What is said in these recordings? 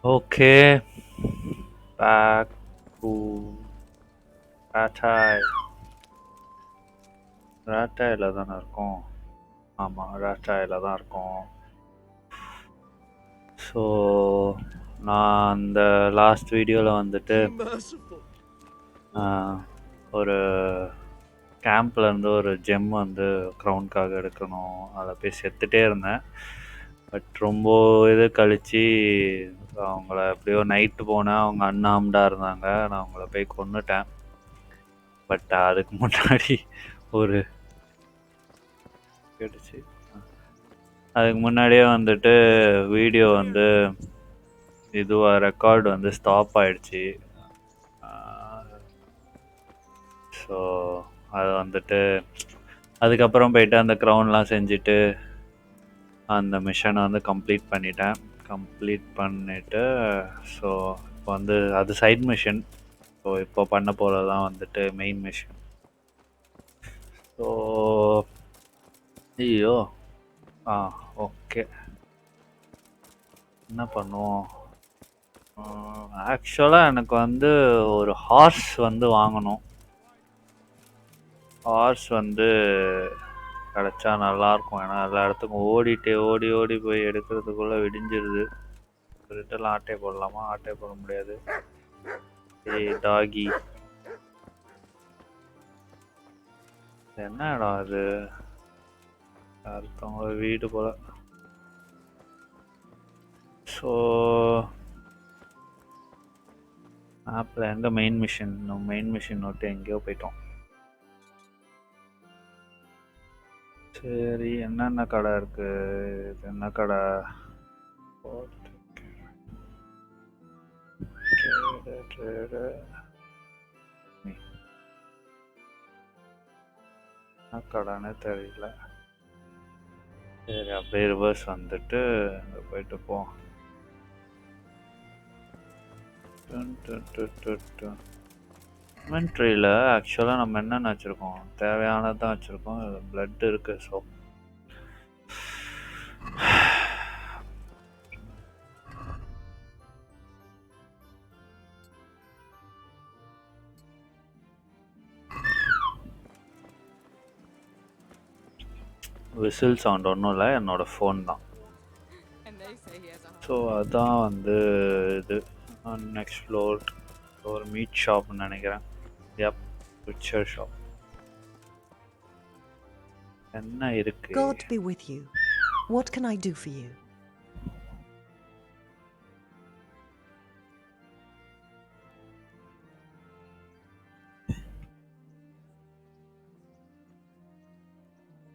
Okay, back to Ratai. ராட்டாயில் தானே இருக்கோம். ஆமாம், ராட்டாயில் தான் இருக்கோம். ஸோ நான் அந்த லாஸ்ட் வீடியோவில் வந்துட்டு ஒரு கேம்ப்லேருந்து ஒரு ஜெம் வந்து க்ரௌண்ட்காக எடுக்கணும், அதில் போய் செத்துட்டே இருந்தேன். பட் ரொம்ப இது கழித்து அவங்கள எப்படியோ நைட்டு போனேன், அவங்க அன்ஆர்ம்டாக இருந்தாங்க, நான் அவங்கள போய் கொன்னுட்டேன். பட் அதுக்கு முன்னாடி ஒரு கேட்டுச்சு அதுக்கு முன்னாடியே வந்துட்டு வீடியோ வந்து இதுவாக ரெக்கார்டு வந்து ஸ்டாப் ஆகிடுச்சு. ஸோ அது வந்துட்டு அதுக்கப்புறம் போயிட்டு அந்த க்ரௌண்ட்லாம் செஞ்சுட்டு அந்த மிஷனை வந்து கம்ப்ளீட் பண்ணிவிட்டு ஸோ இப்போ வந்து அது சைட் மிஷன். ஸோ இப்போ பண்ண போகிறது தான் வந்துட்டு மெயின் மிஷன். ஸோ ஐயோ ஓகே, என்ன பண்ணுவோம்? ஆக்சுவலாக எனக்கு வந்து ஒரு ஹார்ஸ் வந்து வாங்கணும். ஹார்ஸ் வந்து கிடச்சா நல்லாயிருக்கும். ஏன்னா எல்லா இடத்துக்கும் ஓடி ஓடி போய் எடுக்கிறதுக்குள்ளே விடிஞ்சிருது. ரிட்டெல்லாம் ஆட்டே போடலாமா? ஆட்டே போட முடியாது. ஏய் டாகி, என்னடா அது? ஒருத்தவங்க வீடு போல். ஸோ ஆப்பில் எங்கே மெயின் மிஷின் விட்டு எங்கேயோ போயிட்டோம். சரி, என்னென்ன கடை இருக்குது? இது என்ன கடை? என்ன கடைன்னு தெரியல. சரி, அப்படியே ரிவர்ஸ் வந்துட்டு அங்கே போயிட்டு போவோம். இன்வென்ட்ரியில் ஆக்சுவலாக நம்ம என்னென்ன வச்சுருக்கோம்? தேவையானதான் வச்சுருக்கோம். பிளட் இருக்குது. ஸோ விசில் சவுண்ட் ஒன்றும் இல்லை, என்னோடய ஃபோன் தான். ஸோ அதான் வந்து இது அன்எக்ஸ்ப்ளோர்ட் ஒரு மீட் ஷாப்னு நினைக்கிறேன். Yup, butcher shop. என்ன இருக்கு? God be with you. What can I do for you?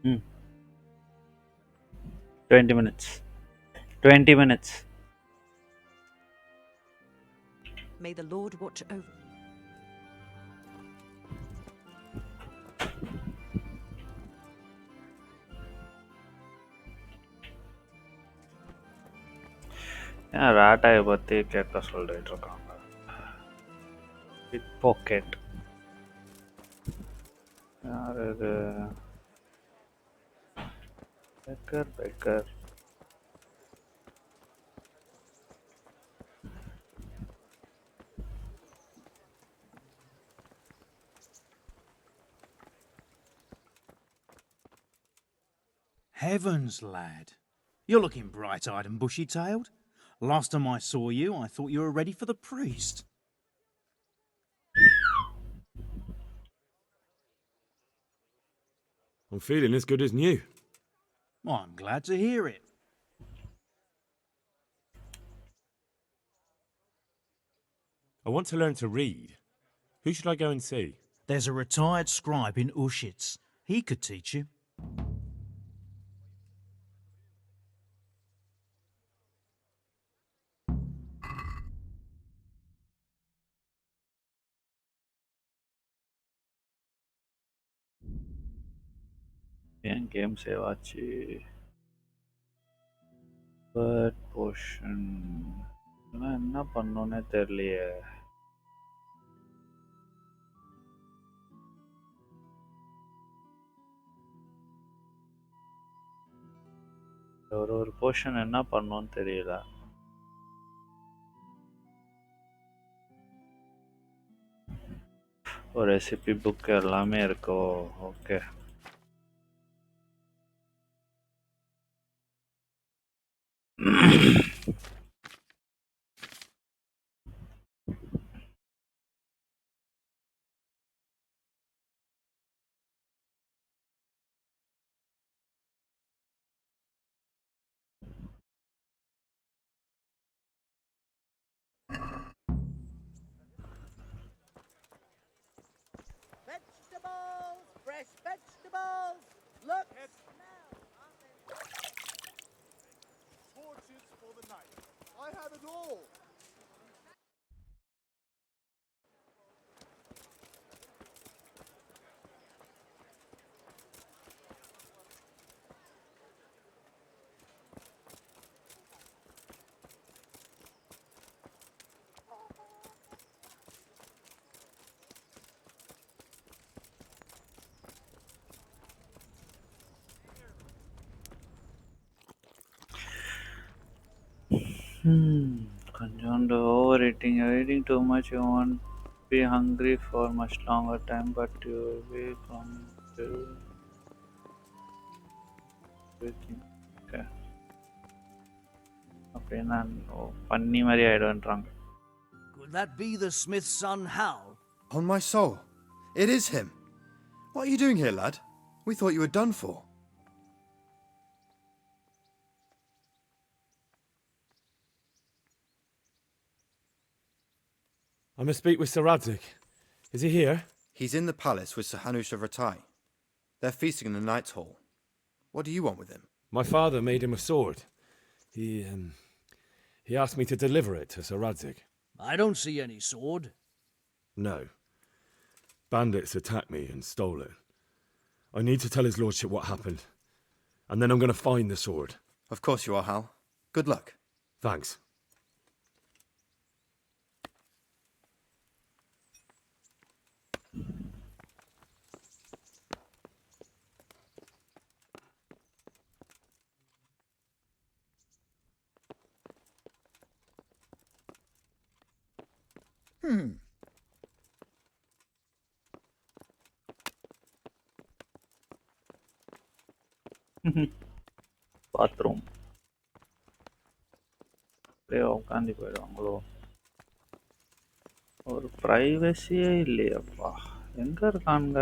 Hmm. 20 minutes. 20 minutes. May the Lord watch over. ஏன் ராட்டாயை பற்றி கேட்க சொல்லிட்டு இருக்காங்க? பிக் பாக்கெட் யார் இது? Beggar. Heavens, lad. You're looking bright-eyed and bushy-tailed. Last time I saw you, I thought you were ready for the priest. I'm feeling as good as new. Well, I'm glad to hear it. I want to learn to read. Who should I go and see? There's a retired scribe in Ushitz. He could teach you. ஏன் game save ஆச்சு? But portion என்ன பண்ணோன்னே தெரியலையே. ஒரு portion என்ன பண்ணோன்னு தெரியல. ஒரு ரெசிபி புக் எல்லாமே இருக்கோ? Okay. Vegetables! Fresh vegetables! Look! Torches for the night. I have it all. கொஞ்சோண்டு overeating. You're eating too much. You won't be hungry for much longer time, but you will be still breathing. Okay. அப்படின்னா பன்னி மாதிரி ஆயிடுன்றாங்க. Could that be the smith's son, Hal? On my soul, it is him. What are you doing here, lad? We thought you were done for. I must speak with Sir Radzig. Is he here? He's in the palace with Sir Hanush of Ratai. They're feasting in the Knight's Hall. What do you want with him? My father made him a sword. He asked me to deliver it to Sir Radzig. I don't see any sword. No. Bandits attacked me and stole it. I need to tell his lordship what happened. And then I'm going to find the sword. Of course you are, Hal. Good luck. Thanks. Bathroom அப்படியே உட்காந்து போயிடுவாங்களோ? ஒரு ப்ரைவசியே இல்லையப்பா. எங்க இருக்காங்க?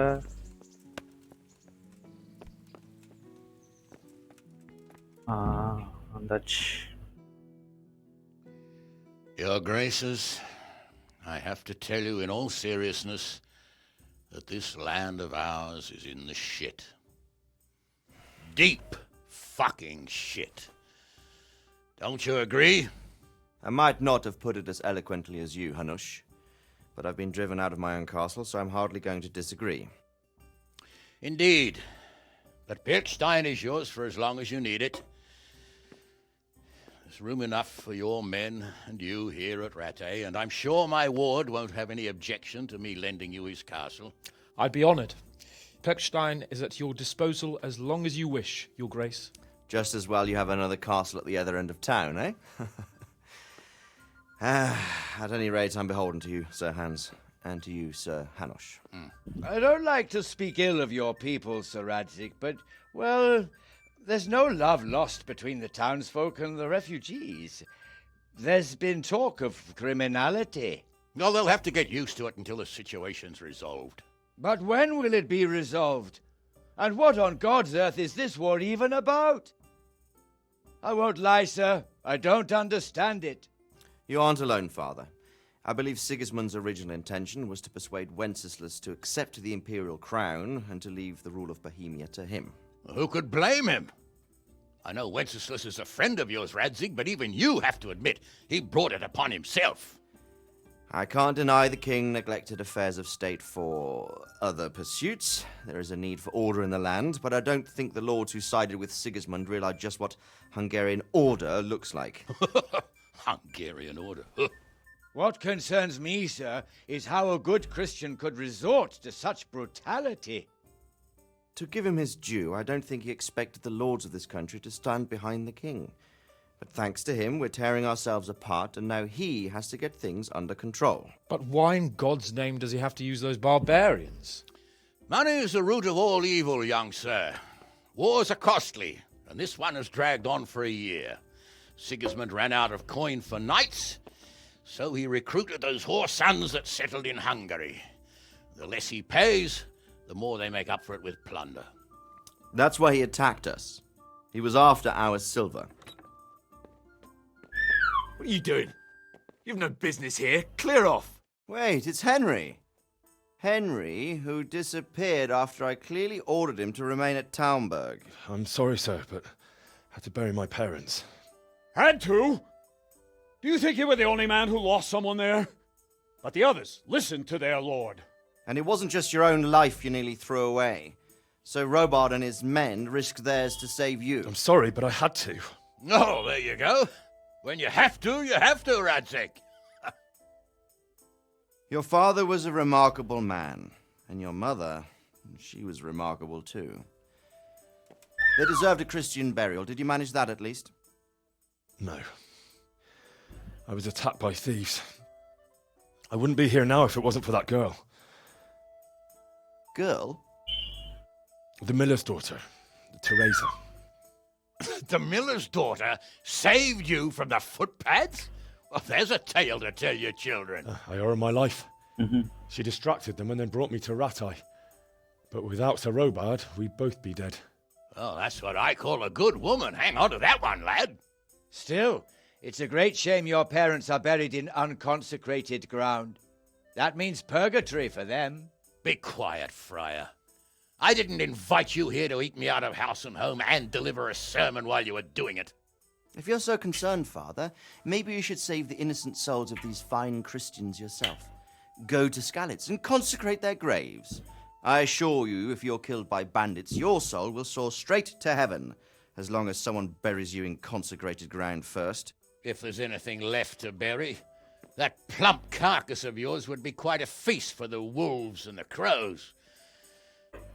வந்தாச்சு. Your Graces, I have to tell you in all seriousness that this land of ours is in the shit. Deep fucking shit. Don't you agree? I might not have put it as eloquently as you, Hanush, but I've been driven out of my own castle, so I'm hardly going to disagree. Indeed. But Pirkstein is yours for as long as you need it. There's room enough for your men and you here at Rattay, and I'm sure my ward won't have any objection to me lending you his castle. I'd be honoured. Pirkstein is at your disposal as long as you wish, Your Grace. Just as well you have another castle at the other end of town, eh? At any rate, I'm beholden to you, Sir Hans, and to you, Sir Hanush. I don't like to speak ill of your people, Sir Radzig, but, well, there's no love lost between the townsfolk and the refugees. There's been talk of criminality. Well, they'll have to get used to it until the situation's resolved. But when will it be resolved? And what on God's earth is this war even about? I won't lie, sir. I don't understand it. You aren't alone, Father. I believe Sigismund's original intention was to persuade Wenceslas to accept the imperial crown and to leave the rule of Bohemia to him. Who could blame him? I know Wenceslas is a friend of yours, Radzig, but even you have to admit he brought it upon himself. I can't deny the king neglected affairs of state for other pursuits. There is a need for order in the land, but I don't think the lords who sided with Sigismund realized just what Hungarian order looks like. Hungarian order. What concerns me, sir, is how a good Christian could resort to such brutality. To give him his due, I don't think he expected the lords of this country to stand behind the king. But thanks to him, we're tearing ourselves apart, and now he has to get things under control. But why in God's name does he have to use those barbarians? Money is the root of all evil, young sir. Wars are costly, and this one has dragged on for a year. Sigismund ran out of coin for knights, so he recruited those whore sons that settled in Hungary. The less he pays, the more they make up for it with plunder. That's why he attacked us. He was after our silver. What are you doing? You've no business here. Clear off. Wait, it's Henry. Henry, who disappeared after I clearly ordered him to remain at Townburg. I'm sorry, sir, but I had to bury my parents. Had to? Do you think you were the only man who lost someone there? But the others listened to their lord. And it wasn't just your own life you nearly threw away. So Robard and his men risked theirs to save you. I'm sorry, but I had to. Oh, there you go. When you have to, Radzig. Your father was a remarkable man, and your mother, she was remarkable too. They deserved a Christian burial. Did you manage that at least? No. I was attacked by thieves. I wouldn't be here now if it wasn't for that girl. Girl? The miller's daughter, Teresa. The miller's daughter saved you from the footpads? Well, there's a tale to tell your children. I owe her my life. She distracted them and then brought me to Rattay. But without Sir Robard, we'd both be dead. Oh, that's what I call a good woman. Hang on to that one, lad. Still, it's a great shame your parents are buried in unconsecrated ground. That means purgatory for them. Be quiet, Friar. I didn't invite you here to eat me out of house and home and deliver a sermon while you were doing it. If you're so concerned, Father, maybe you should save the innocent souls of these fine Christians yourself. Go to Skalitz and consecrate their graves. I assure you, if you're killed by bandits, your soul will soar straight to heaven, as long as someone buries you in consecrated ground first. If there's anything left to bury, that plump carcass of yours would be quite a feast for the wolves and the crows.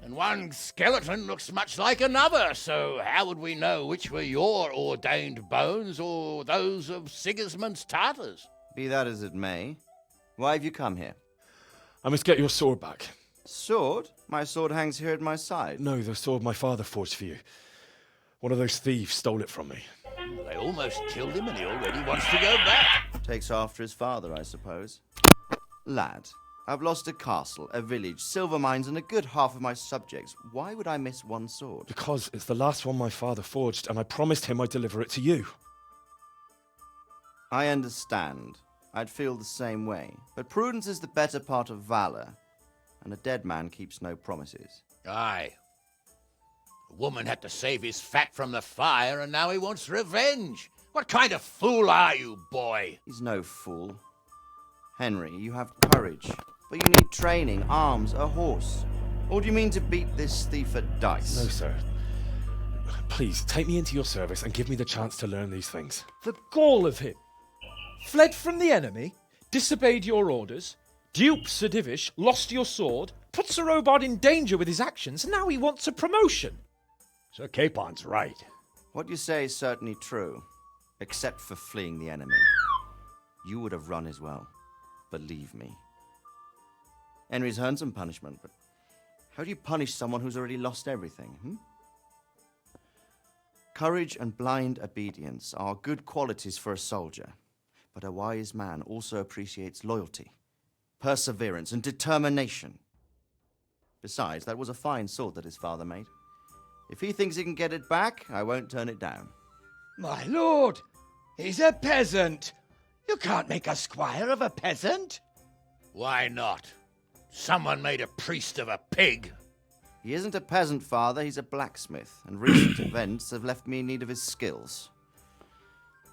And one skeleton looks much like another, so how would we know which were your ordained bones or those of Sigismund's Tartars? Be that as it may, why have you come here? I must get your sword back. Sword? My sword hangs here at my side. No, the sword my father forged for you. One of those thieves stole it from me. They almost killed him and he already wants to go back. Takes after his father, I suppose. Lad, I've lost a castle, a village, silver mines, and a good half of my subjects. Why would I miss one sword? Because it's the last one my father forged, and I promised him I'd deliver it to you. I understand. I'd feel the same way. But prudence is the better part of valor, and a dead man keeps no promises. Aye. A woman had to save his fat from the fire, and now he wants revenge. What kind of fool are you, boy? He's no fool. Henry, you have courage, but you need training, arms, a horse. Or do you mean to beat this thief at dice? No, sir. Please, take me into your service and give me the chance to learn these things. The gall of him. Fled from the enemy, disobeyed your orders, duped Sir Divish, lost your sword, put Sir Robard in danger with his actions, and now he wants a promotion. Sir Capon's right. What you say is certainly true, except for fleeing the enemy. You would have run as well. Believe me. Henry's earned some punishment, but how do you punish someone who's already lost everything, Courage and blind obedience are good qualities for a soldier, but a wise man also appreciates loyalty, perseverance, and determination. Besides, that was a fine sword that his father made. If he thinks he can get it back, I won't turn it down. My lord, he's a peasant. You can't make a squire of a peasant. Why not? Someone made a priest of a pig. He isn't a peasant, father, he's a blacksmith, and recent events have left me in need of his skills.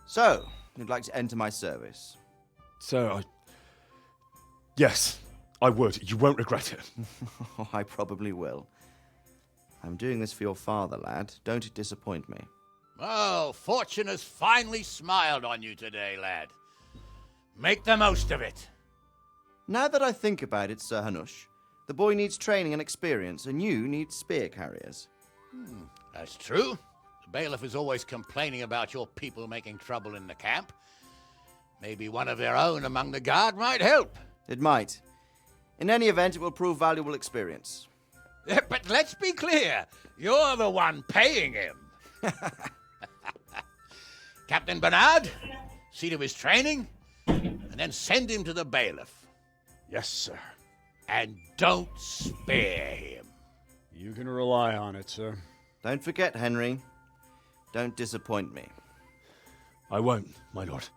So, you'd like to enter my service? Sir, Yes, I would. You won't regret it. I probably will. I'm doing this for your father, lad. Don't it disappoint me. Oh, fortune has finally smiled on you today, lad. Make the most of it. Now that I think about it, Sir Hanush, the boy needs training and experience, and you need spear carriers. That's true. The bailiff is always complaining about your people making trouble in the camp. Maybe one of their own among the guard might help. It might. In any event, it will prove valuable experience. But let's be clear, you're the one paying him. Captain Bernard, see to his training, and then send him to the bailiff. Yes, sir. And don't spare him. You can rely on it, sir. Don't forget, Henry. Don't disappoint me. I won't, my lord.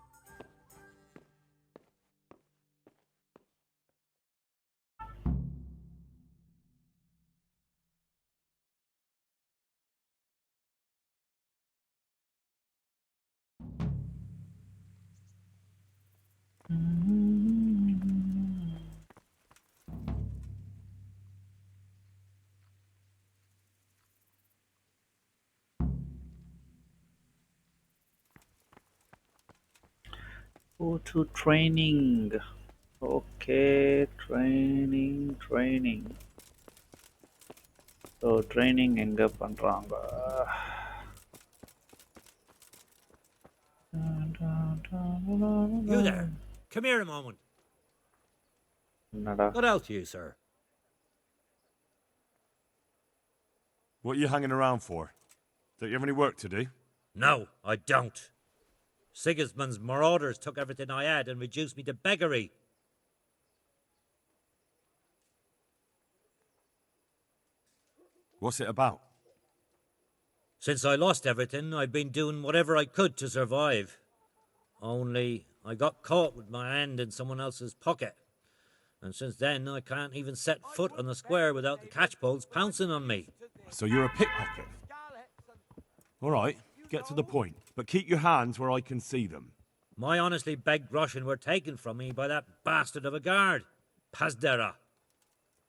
Go to training. Okay, training. So training எங்க பண்றாங்க? You there. Come here a moment. என்னடா? What else you, sir? What are you hanging around for? Don't you have any work to do? No, I don't. Sigismund's marauders took everything I had and reduced me to beggary. What's it about? Since I lost everything, I've been doing whatever I could to survive. Only I got caught with my hand in someone else's pocket. And since then, I can't even set foot on the square without the catchpoles pouncing on me. So you're a pickpocket? All right, get to the point. But keep your hands where I can see them. My honestly begged groschen were taken from me by that bastard of a guard, Pazdera.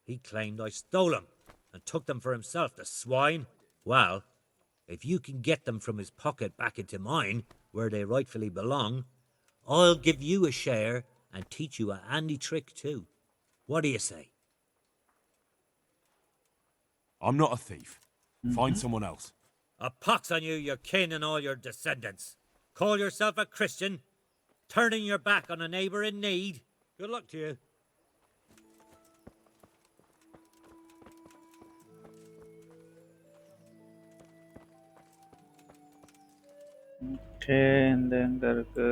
He claimed I stole them and took them for himself, the swine. Well, if you can get them from his pocket back into mine, where they rightfully belong, I'll give you a share and teach you a handy trick too. What do you say? I'm not a thief. Find someone else. A pox on you, your kin and all your descendants. Call yourself a Christian, turning your back on a neighbour in need. Good luck to you. Okay, இந்த எங்க இருக்கு?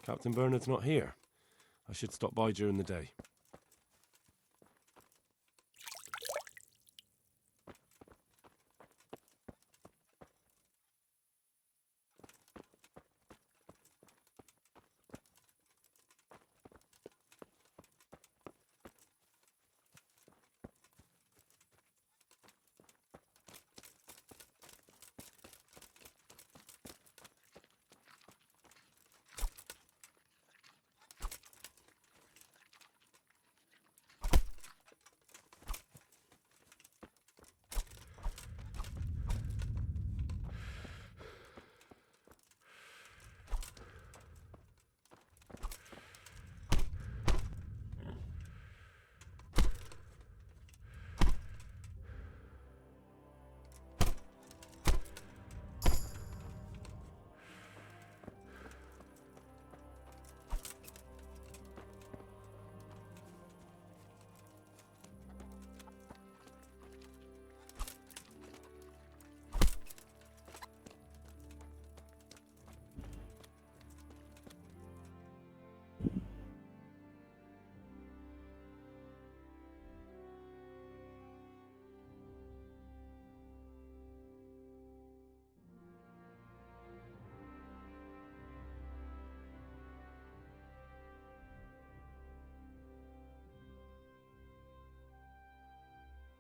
Captain Bernard's not here. I should stop by during the day.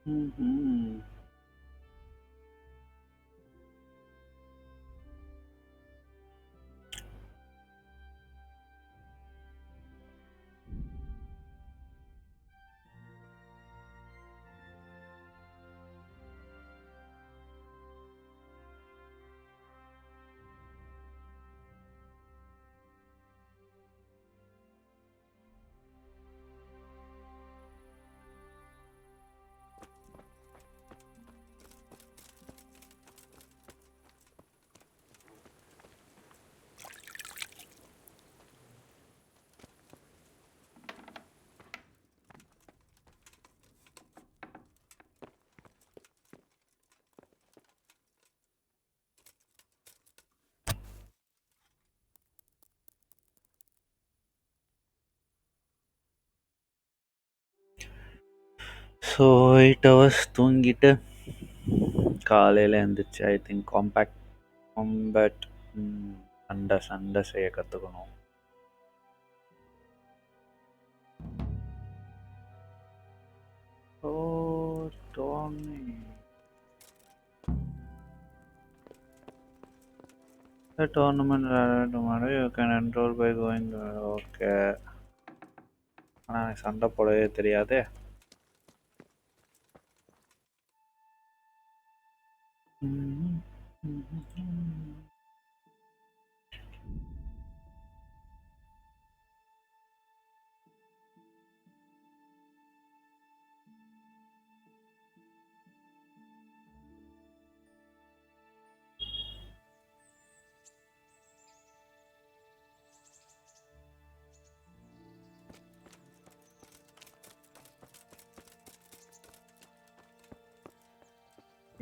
Mm-hmm. So 8 hours தூங்கிட்டு காலையில் எழுந்திரிச்சு I think combat சண்டை செய்ய கற்றுக்கணும். ஓ Dhoni The tournament tomorrow you can enroll by going okay. ஆனால் எனக்கு சண்டை போடவே தெரியாதே.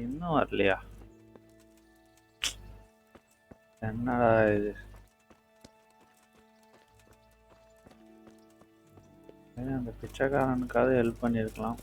இன்னும் வரலையா? என்னடா இது? அந்த பிச்சைக்காரனுக்காவது ஹெல்ப் பண்ணியிருக்கலாம்.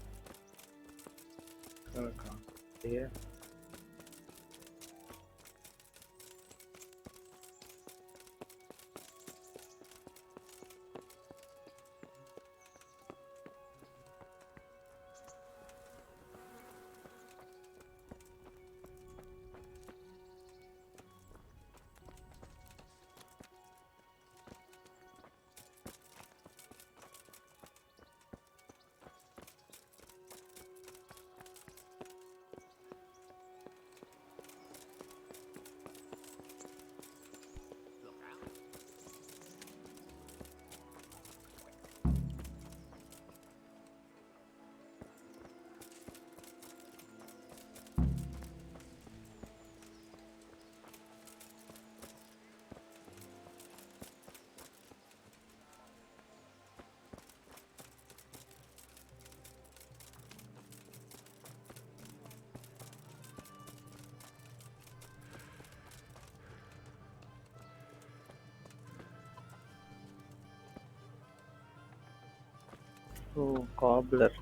ஓ காப்லர்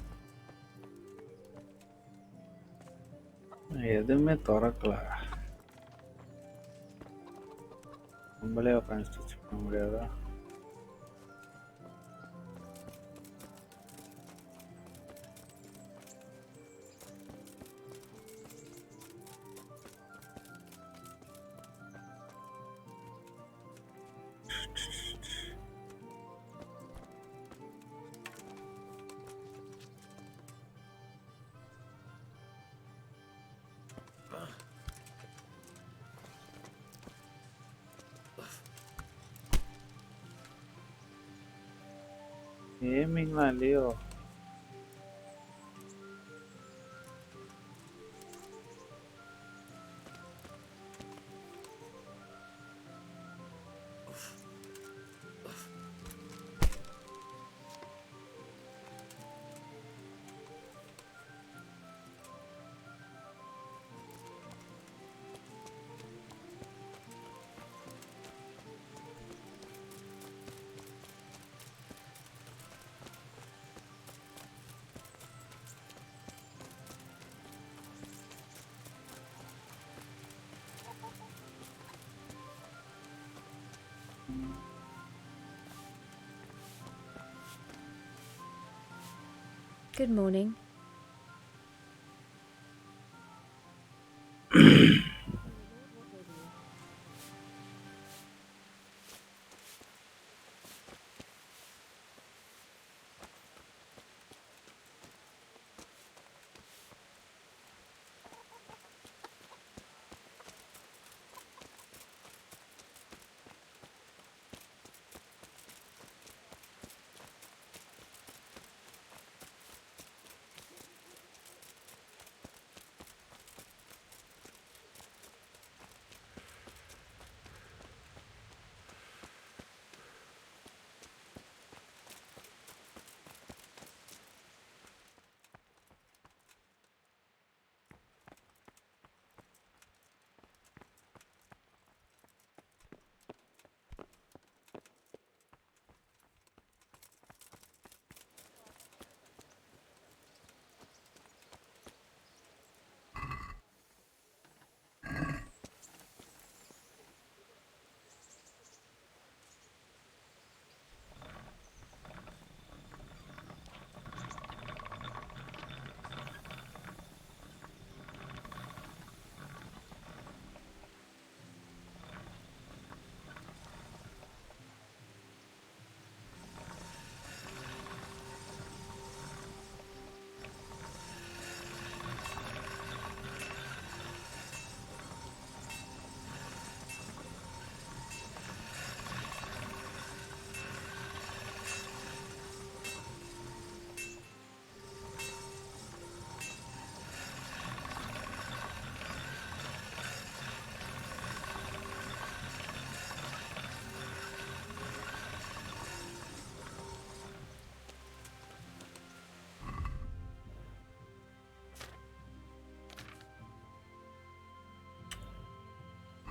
எதுவுமே திறக்கல. நம்மளே உட்காந்து ஸ்டிச் பண்ண முடியாதா? ஏமிங்லாம் இல்லையோ? Good morning.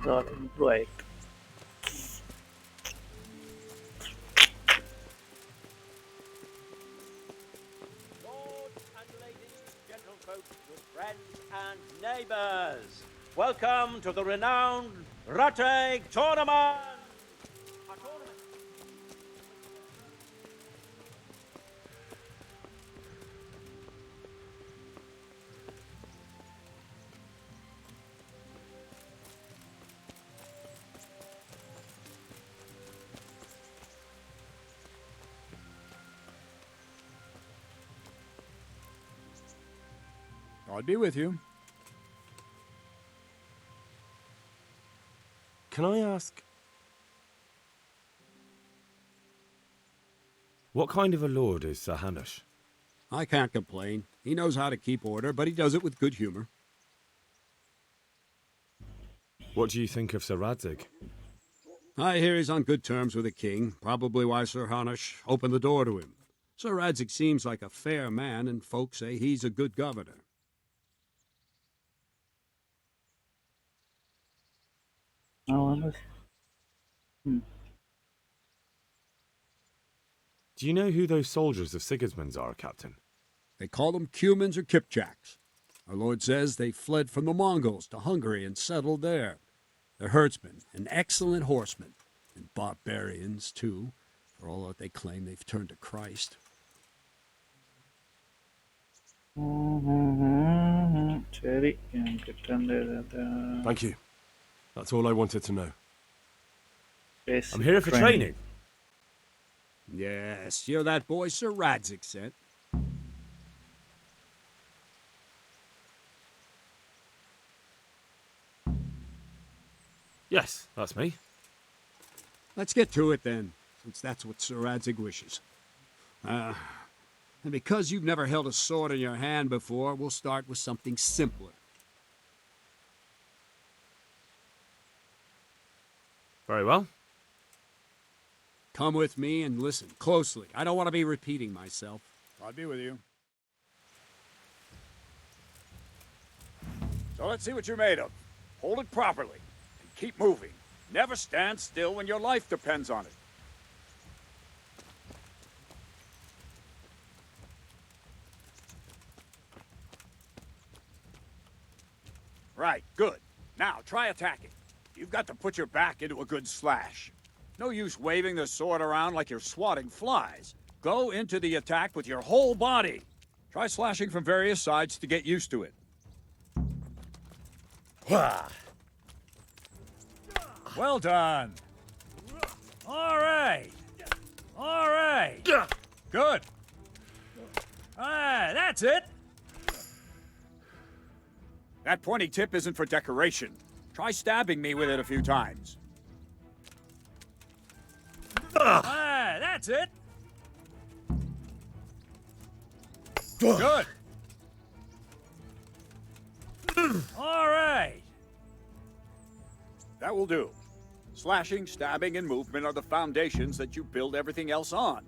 got it right. Lords and ladies, gentlefolk, good friends and neighbours, welcome to the renowned Rateg Tournament! A tournament. God be with you. Can I ask, what kind of a lord is Sir Hanush? I can't complain. He knows how to keep order, but he does it with good humor. What do you think of Sir Radzig? I hear he's on good terms with the king, probably why Sir Hanush opened the door to him. Sir Radzig seems like a fair man, and folks say he's a good governor. Do you know who those soldiers of Sigismund's are, Captain? They call them Cumans or Kipchaks. Our lord says they fled from the Mongols to Hungary and settled there. They're herdsmen and excellent horsemen, and barbarians, too, for all that they claim they've turned to Christ. Thank you. That's all I wanted to know. I'm here for training. Yes, you're that boy Sir Radzig sent. Yes, that's me. Let's get to it then, since that's what Sir Radzig wishes. And because you've never held a sword in your hand before, we'll start with something simpler. Very well. Come with me and listen closely. I don't want to be repeating myself. I'll be with you. So let's see what you're made of. Hold it properly and keep moving. Never stand still when your life depends on it. Right, good. Now try attacking. You've got to put your back into a good slash. No use waving the sword around like you're swatting flies. Go into the attack with your whole body. Try slashing from various sides to get used to it. Well done. All right. All right. Good. That's it. That pointy tip isn't for decoration. Try stabbing me with it a few times. That's it. Good. All right. That will do. Slashing, stabbing, and movement are the foundations that you build everything else on.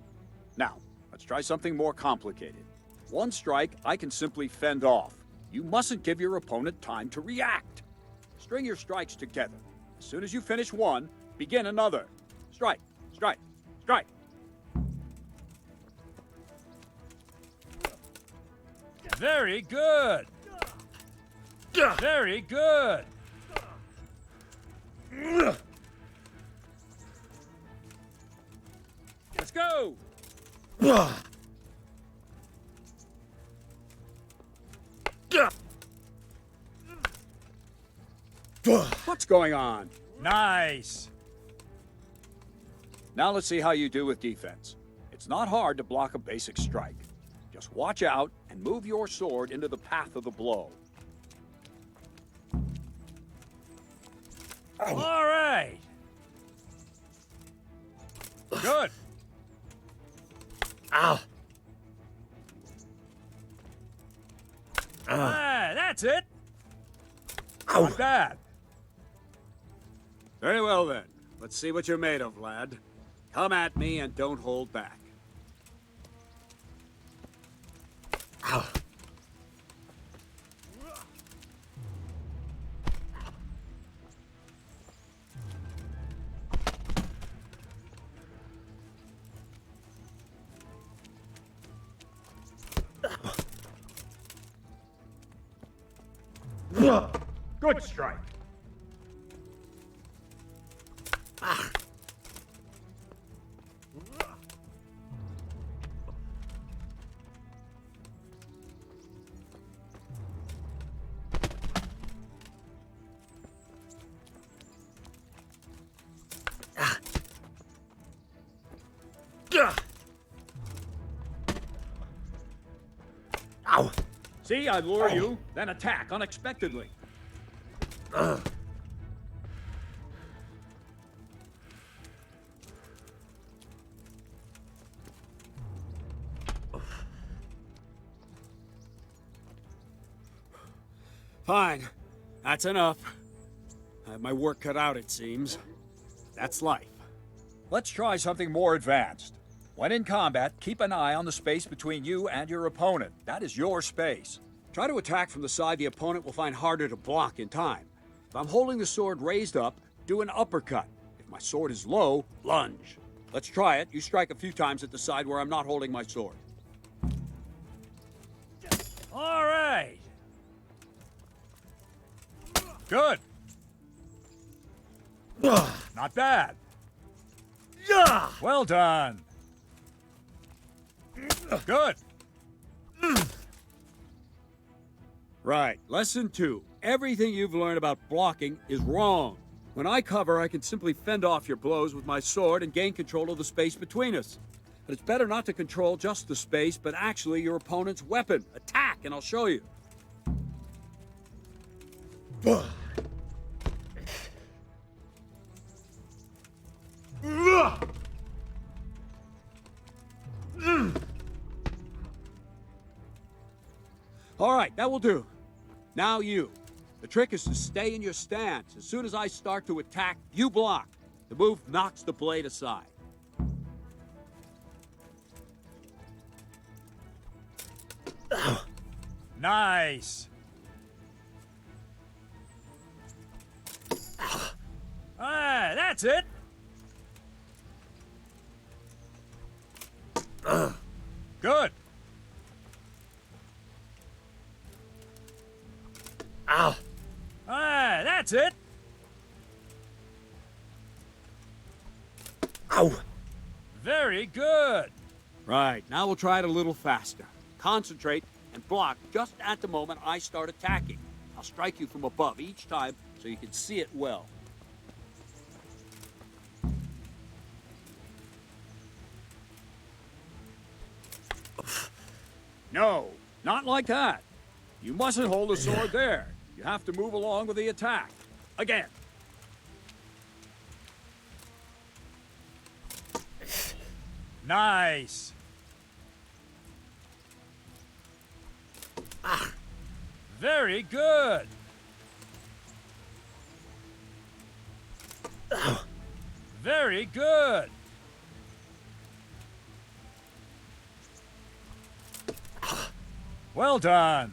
Now, let's try something more complicated. One strike I can simply fend off. You mustn't give your opponent time to react. String your strikes together. As soon as you finish one, begin another. Strike, strike, strike. Very good. Very good. Let's go. What's going on? Nice. Now let's see how you do with defense. It's not hard to block a basic strike. Just watch out and move your sword into the path of the blow. All right. Good. Ow. That's it. Ow. Not bad. Very well then. Let's see what you're made of, lad. Come at me and don't hold back. Ow. Good strike. Ow! See, I lure you, then attack unexpectedly. Fine. That's enough. I have my work cut out, it seems. That's life. Let's try something more advanced. When in combat, keep an eye on the space between you and your opponent. That is your space. Try to attack from the side the opponent will find harder to block in time. If I'm holding the sword raised up, do an uppercut. If my sword is low, lunge. Let's try it. You strike a few times at the side where I'm not holding my sword. All right. Good. Not bad. Well done. Good. Right. Lesson 2. Everything you've learned about blocking is wrong. When I cover, I can simply fend off your blows with my sword and gain control of the space between us. But it's better not to control just the space, but actually your opponent's weapon. Attack, and I'll show you. All right, that will do. Now you. The trick is to stay in your stance. As soon as I start to attack, you block. The move knocks the blade aside. Nice. Ah, that's it. Good. Ow! Ah, that's it. Ow! Very good. Right, now we'll try it a little faster. Concentrate and block just at the moment I start attacking. I'll strike you from above each time so you can see it well. No, not like that. You mustn't hold the sword there. You have to move along with the attack. Again. Nice. Very good. Very good. Well done.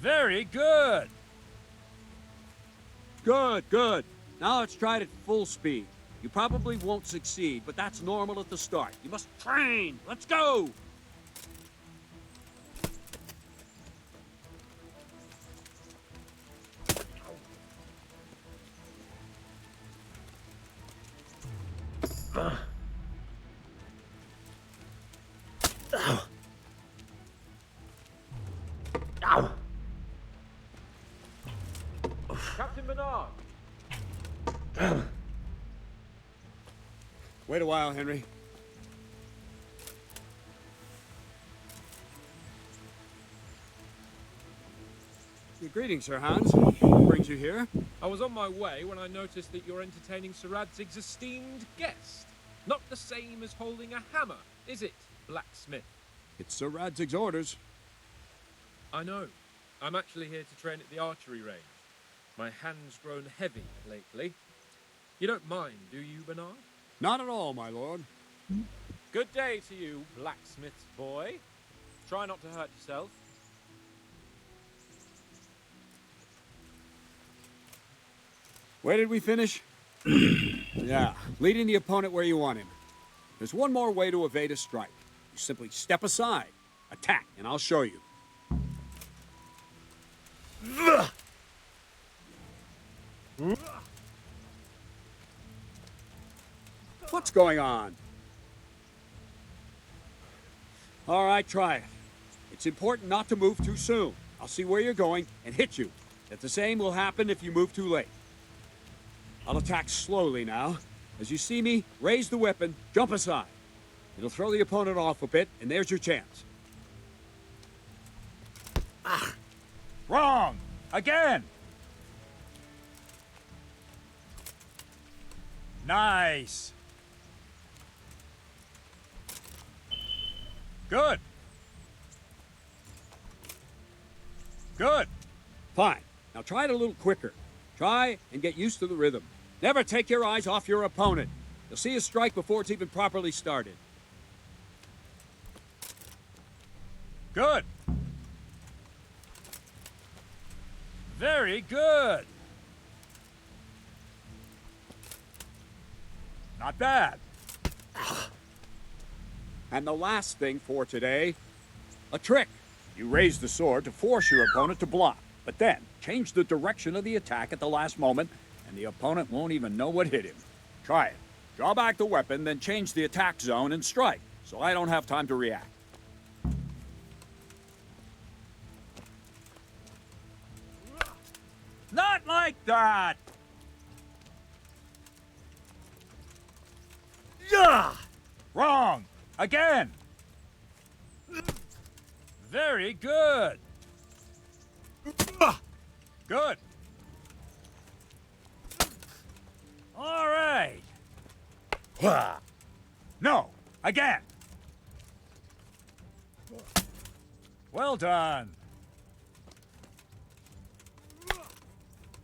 Very good. Good, good. Now let's try it at full speed. You probably won't succeed, but that's normal at the start. You must train. Let's go! Ow! Captain Bernard! Wait a while, Henry. Greetings, Sir Hans. What brings you here? I was on my way when I noticed that you're entertaining Sir Radzig's esteemed guest. Not the same as holding a hammer, is it, blacksmith? It's Sir Radzig's orders. I know. I'm actually here to train at the archery range. My hand's grown heavy lately. You don't mind, do you, Bernard? Not at all, my lord. Good day to you, blacksmith's boy. Try not to hurt yourself. Where did we finish? Yeah, leading the opponent where you want him. There's one more way to evade a strike. You simply step aside. Attack, and I'll show you. What's going on? All right, try it. It's important not to move too soon. I'll see where you're going and hit you. That the same will happen if you move too late. I'll attack slowly now. As you see me, raise the weapon, jump aside. It'll throw the opponent off a bit, and there's your chance. Wrong! Again! Nice! Good! Good! Fine. Now try it a little quicker. Try and get used to the rhythm. Never take your eyes off your opponent. You'll see a strike before it's even properly started. Good! Very good! Not bad. And the last thing for today, a trick. You raise the sword to force your opponent to block, but then change the direction of the attack at the last moment, and the opponent won't even know what hit him. Try it. Draw back the weapon, then change the attack zone and strike, so I don't have time to react. Not like that! Yeah! Wrong! Again! Very good! Good! All right! No! Again! Well done!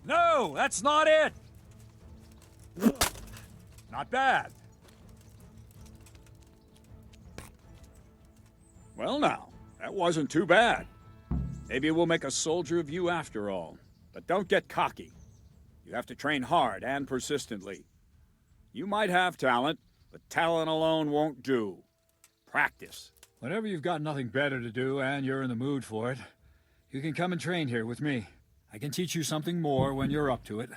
No, that's not it! Not bad. Well now, that wasn't too bad. Maybe we'll make a soldier of you after all. But don't get cocky. You have to train hard and persistently. You might have talent, but talent alone won't do. Practice. Whenever you've got nothing better to do and you're in the mood for it, you can come and train here with me. I can teach you something more when you're up to it.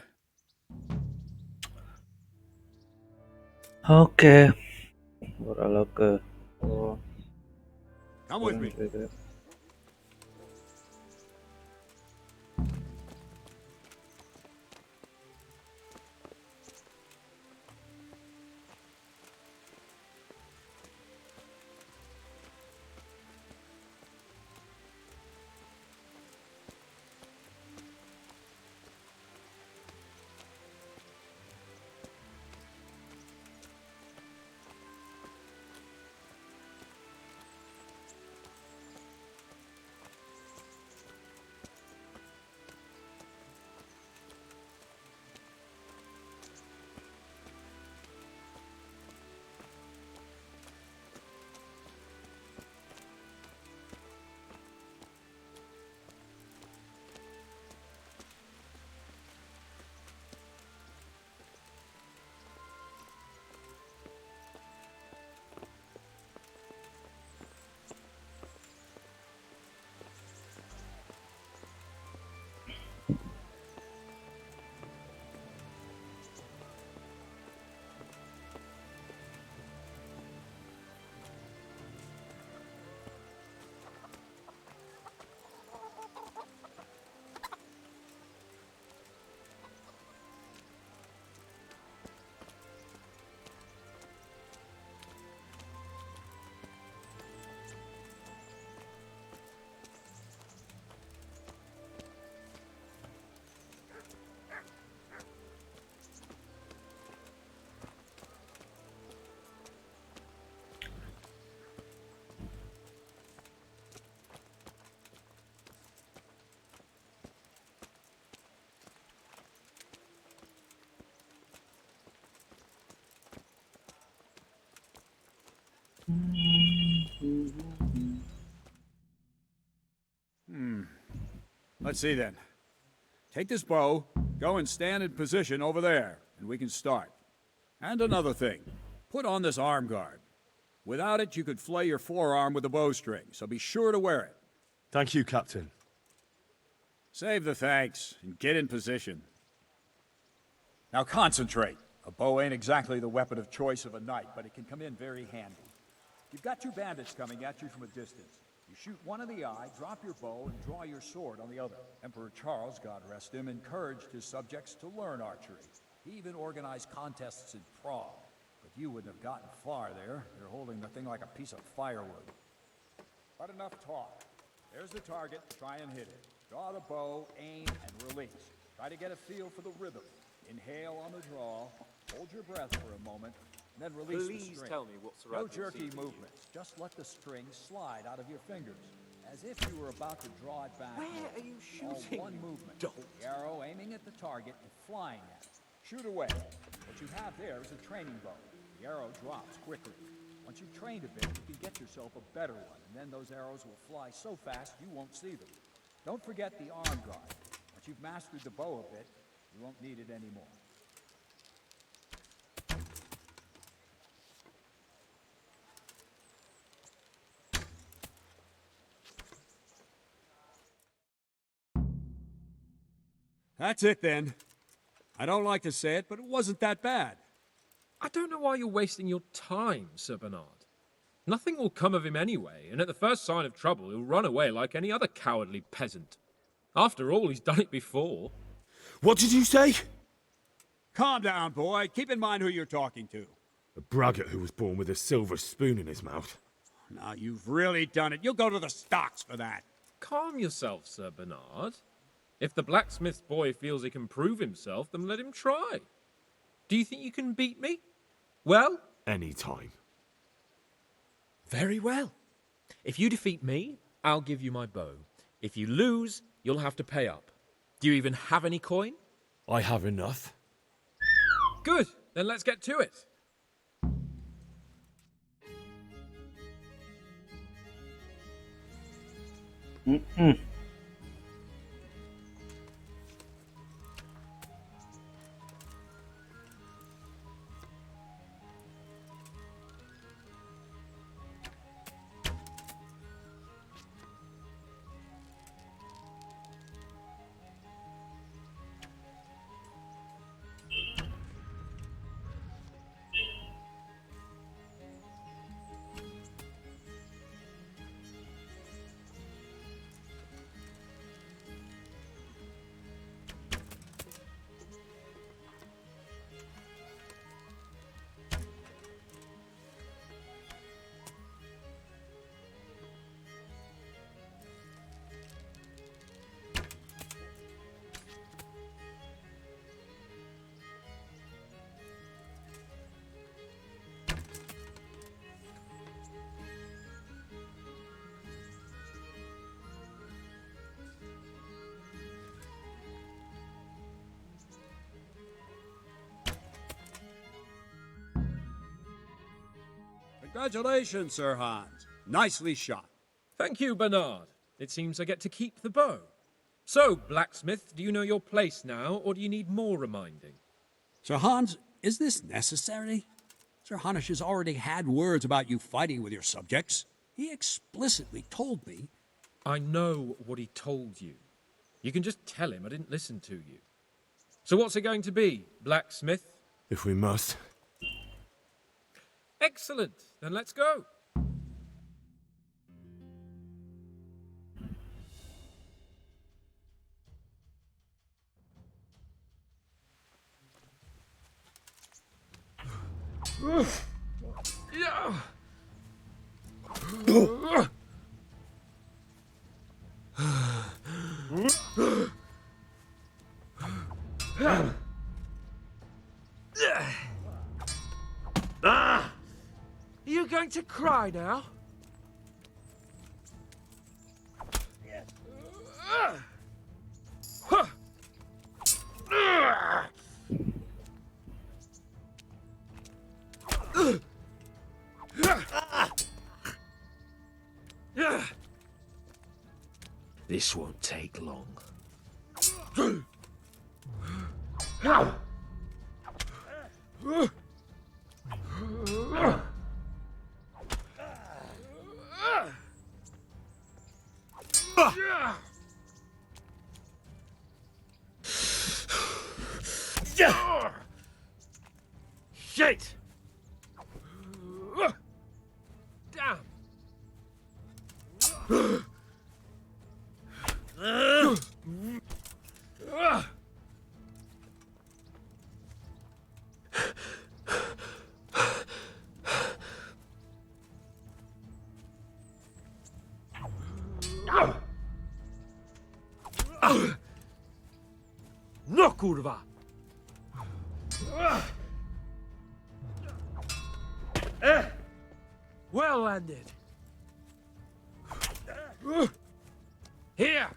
Okay. ஓரளவுக்கு Come with me. புரிஞ்சுது. Let's see then. Take this bow, go and stand in position over there, and we can start. And another thing, put on this arm guard. Without it, you could flay your forearm with a bowstring, so be sure to wear it. Thank you, Captain. Save the thanks and get in position. Now concentrate. A bow ain't exactly the weapon of choice of a knight, but it can come in very handy. You've got two bandits coming at you from a distance. You shoot one in the eye, drop your bow, and draw your sword on the other. Emperor Charles, God rest him, encouraged his subjects to learn archery. He even organized contests in Prague. But you wouldn't have gotten far there. You're holding the thing like a piece of firewood. But enough talk. There's the target. Try and hit it. Draw the bow, aim, and release. Try to get a feel for the rhythm. Inhale on the draw, hold your breath for a moment, and then release the string. Please tell me what No Sir jerky movements. Just let the string slide out of your fingers, as if you were about to draw it back. Where are you shooting? All one movement. Don't. The arrow aiming at the target and flying at it. Shoot away. What you have there is a training bow. The arrow drops quickly. Once you've trained a bit, you can get yourself a better one, and then those arrows will fly so fast you won't see them. Don't forget the arm guard. Once you've mastered the bow a bit, you won't need it anymore. That's it then. I don't like to say it, but it wasn't that bad. I don't know why you're wasting your time, Sir Bernard. Nothing will come of him anyway, and at the first sign of trouble, he'll run away like any other cowardly peasant. After all, he's done it before. What did you say? Calm down, boy. Keep in mind who you're talking to. A braggart who was born with a silver spoon in his mouth. Now, you've really done it. You'll go to the stocks for that. Calm yourself, Sir Bernard. If the blacksmith's boy feels he can prove himself, then let him try. Do you think you can beat me? Well? Any time. Very well. If you defeat me, I'll give you my bow. If you lose, you'll have to pay up. Do you even have any coin? I have enough. Good. Then let's get to it. Congratulations, Sir Hans. Nicely shot. Thank you, Bernard. It seems I get to keep the bow. So, blacksmith, do you know your place now, or do you need more reminding? Sir Hans, is this necessary? Sir Hanush has already had words about you fighting with your subjects. He explicitly told me. I know what he told you. You can just tell him I didn't listen to you. So what's it going to be, blacksmith? If we must. Excellent. Then let's go. Are you going to cry now? This won't take long. gate! Damn! No, kurwa! Well landed. Here.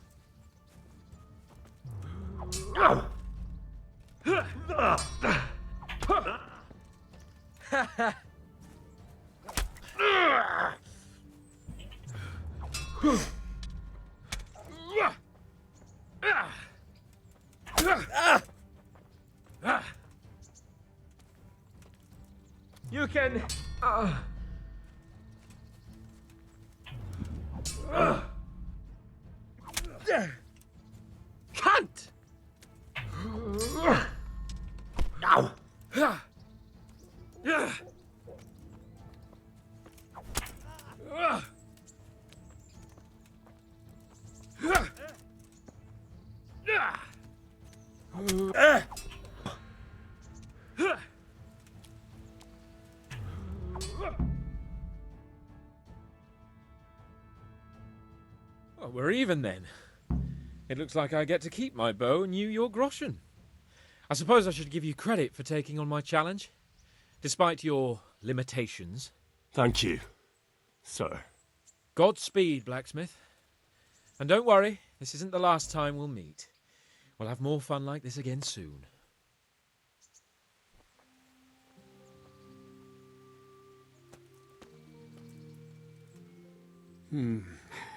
You can. Cunt! Ow! Well, we're even then. It looks like I get to keep my bow and you your groschen. I suppose I should give you credit for taking on my challenge, despite your limitations. Thank you, sir. Godspeed, blacksmith. And don't worry, this isn't the last time we'll meet. We'll have more fun like this again soon.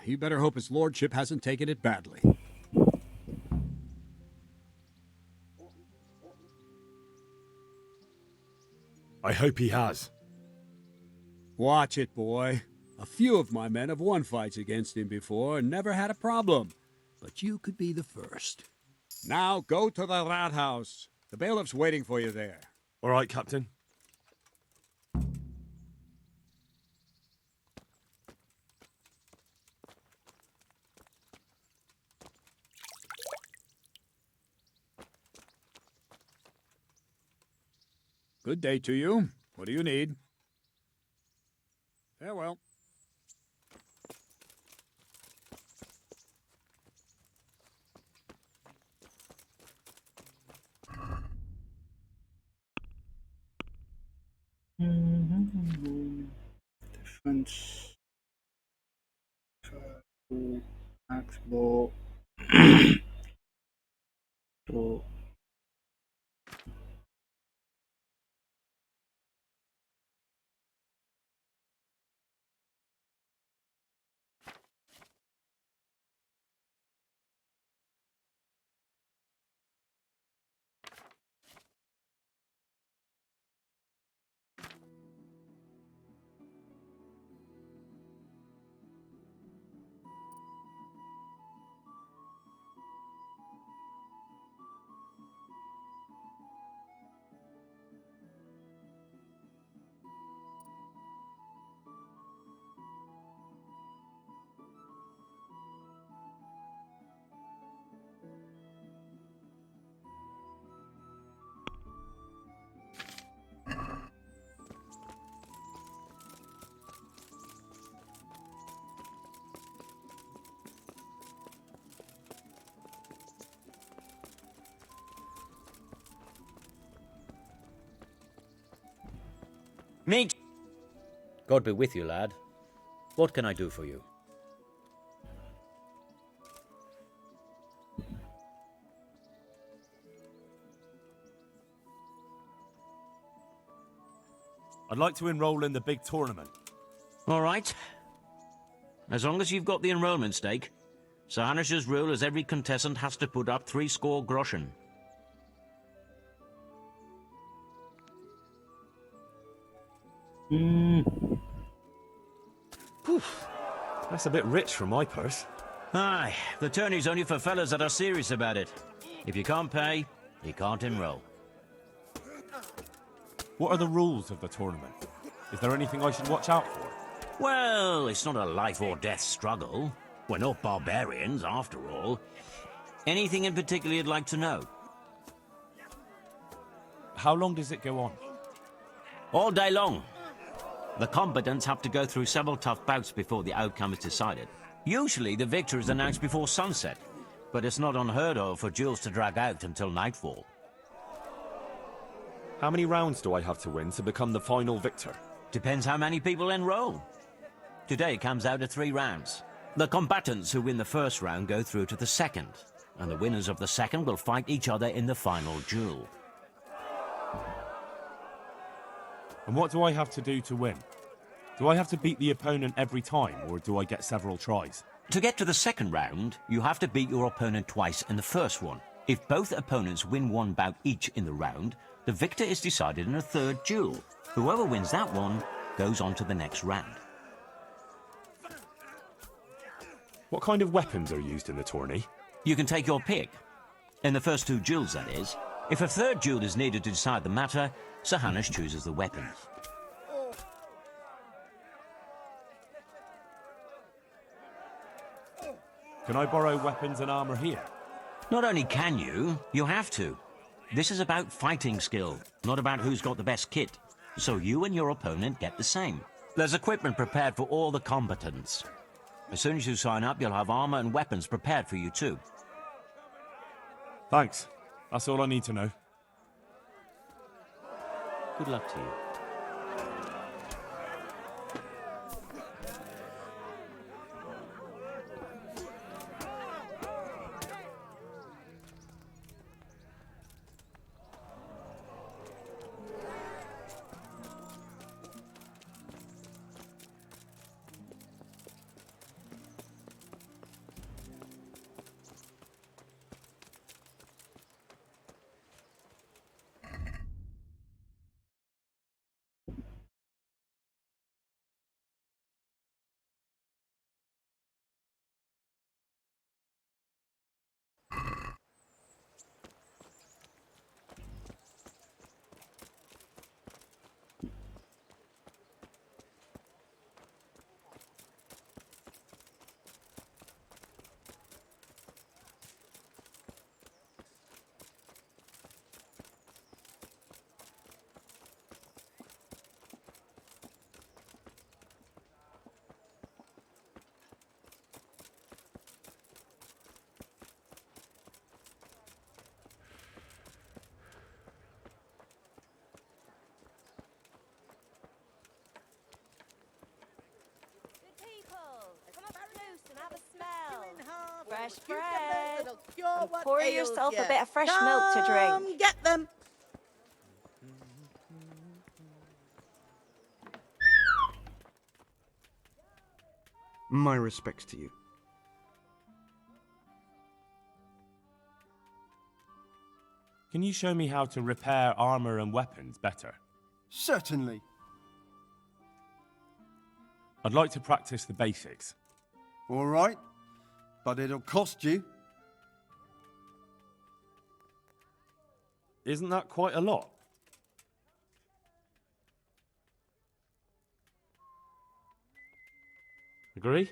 You better hope his lordship hasn't taken it badly. I hope he has. Watch it, boy. A few of my men have won fights against him before and never had a problem. But you could be the first. Now go to the rat house. The bailiff's waiting for you there. All right, Captain. Good day to you. What do you need? Farewell. Defense. Max bow. So. Meet! God be with you, lad. What can I do for you? I'd like to enroll in the big tournament. All right. As long as you've got the enrollment stake, Sir Hanish's rule is every contestant has to put up 3 score groschen. Poof. That's a bit rich for my purse. Aye, the tourney's only for fellas that are serious about it. If you can't pay, you can't enroll. What are the rules of the tournament? Is there anything I should watch out for? Well, it's not a life or death struggle. We're not barbarians, after all. Anything in particular you'd like to know? How long does it go on? All day long. The combatants have to go through several tough bouts before the outcome is decided. Usually the victor is announced before sunset, but it's not unheard of for duels to drag out until nightfall. How many rounds do I have to win to become the final victor? Depends how many people enroll. Today comes out at 3 rounds. The combatants who win the first round go through to the second, and the winners of the second will fight each other in the final duel. And what do I have to do to win? Do I have to beat the opponent every time, or do I get several tries? To get to the second round, you have to beat your opponent twice in the first one. If both opponents win one bout each in the round, the victor is decided in a third duel. Whoever wins that one goes on to the next round. What kind of weapons are used in the tourney? You can take your pick. In the first 2 duels, that is. If a third duel is needed to decide the matter, Sir Hanush chooses the weapons. Can I borrow weapons and armor here? Not only can you, you have to. This is about fighting skill, not about who's got the best kit. So you and your opponent get the same. There's equipment prepared for all the combatants. As soon as you sign up, you'll have armor and weapons prepared for you too. Thanks. That's all I need to know. Good luck to you. Fresh bread. And pour yourself a bit of fresh milk to drink. Get them. My respects to you. Can you show me how to repair armor and weapons better? Certainly. I'd like to practice the basics. All right, but it'll cost you. Isn't that quite a lot? Agree?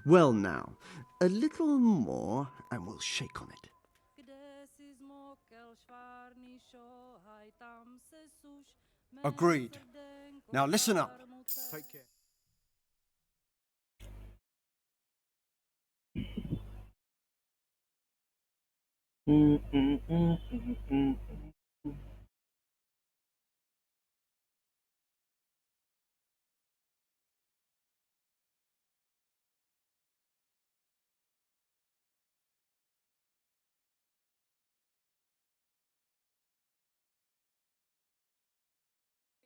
Well now, a little more and we'll shake on it. Agreed. Now listen up. Take care.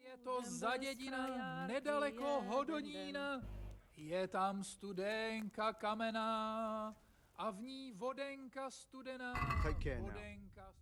Je to za dědina, nedaleko Hodonína. Je tam studenka kamenná a v ní vodenka studená. Take care now. Vodenka...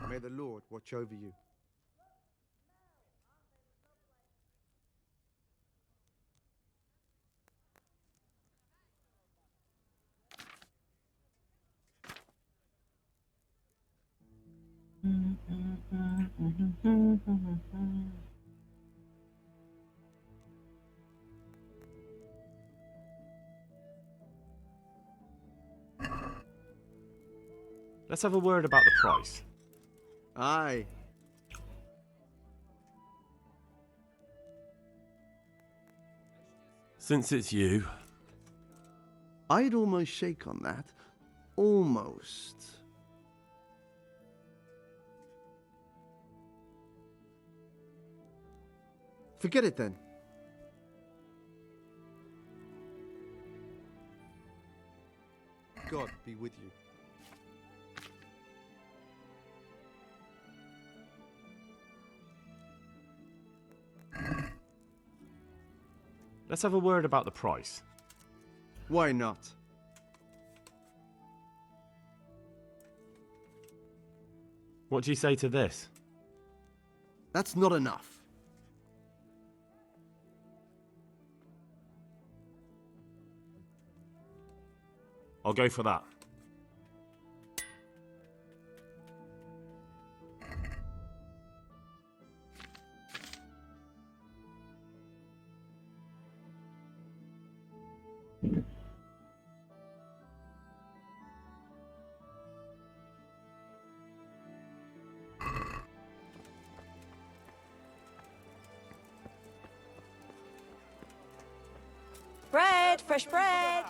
May the Lord watch over you. Let's have a word about the price. Aye. Since it's you, I'd almost shake on that. Almost. Forget it then. God be with you. let's have a word about the price. Why not? What do you say to this? That's not enough. I'll go for that. Bread, fresh bread.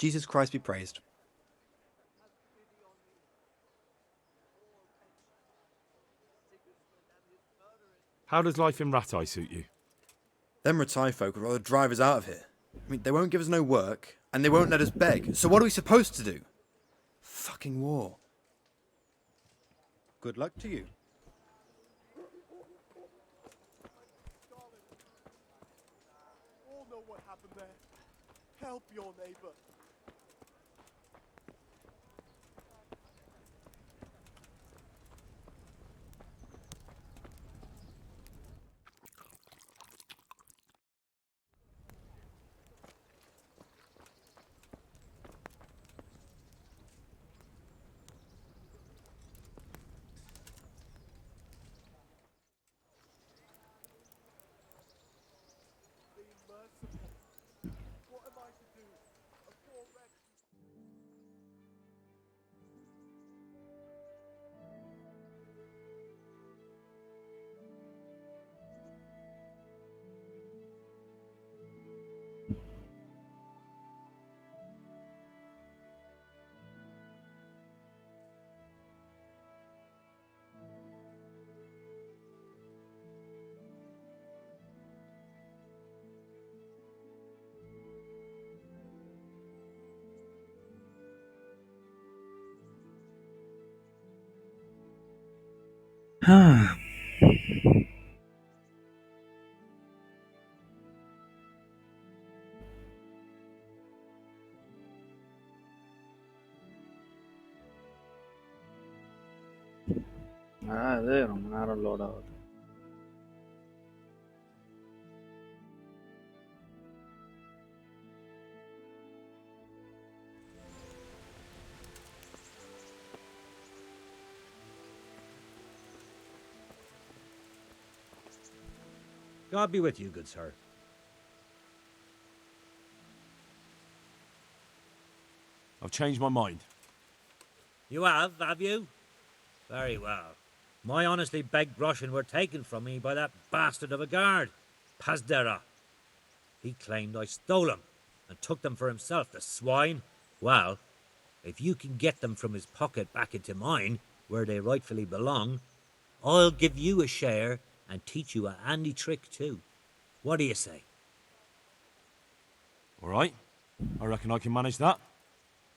Jesus Christ be praised. How does life in Rattay suit you? Them Rattay folk would rather drive us out of here. I mean, they won't give us no work, and they won't let us beg. So what are we supposed to do? Fucking war. Good luck to you. All know what happened there. Help your neighbor. Be merciful. What am I to do? A poor wretch. அது ரொம்ப நேரம் load ஆகுது. God be with you, good sir. I've changed my mind. You have you? Very well. My honestly begged groschen were taken from me by that bastard of a guard, Pazdera. He claimed I stole them and took them for himself, the swine. Well, if you can get them from his pocket back into mine, where they rightfully belong, I'll give you a share and teach you a handy trick too. What do you say? All right. I reckon I can manage that.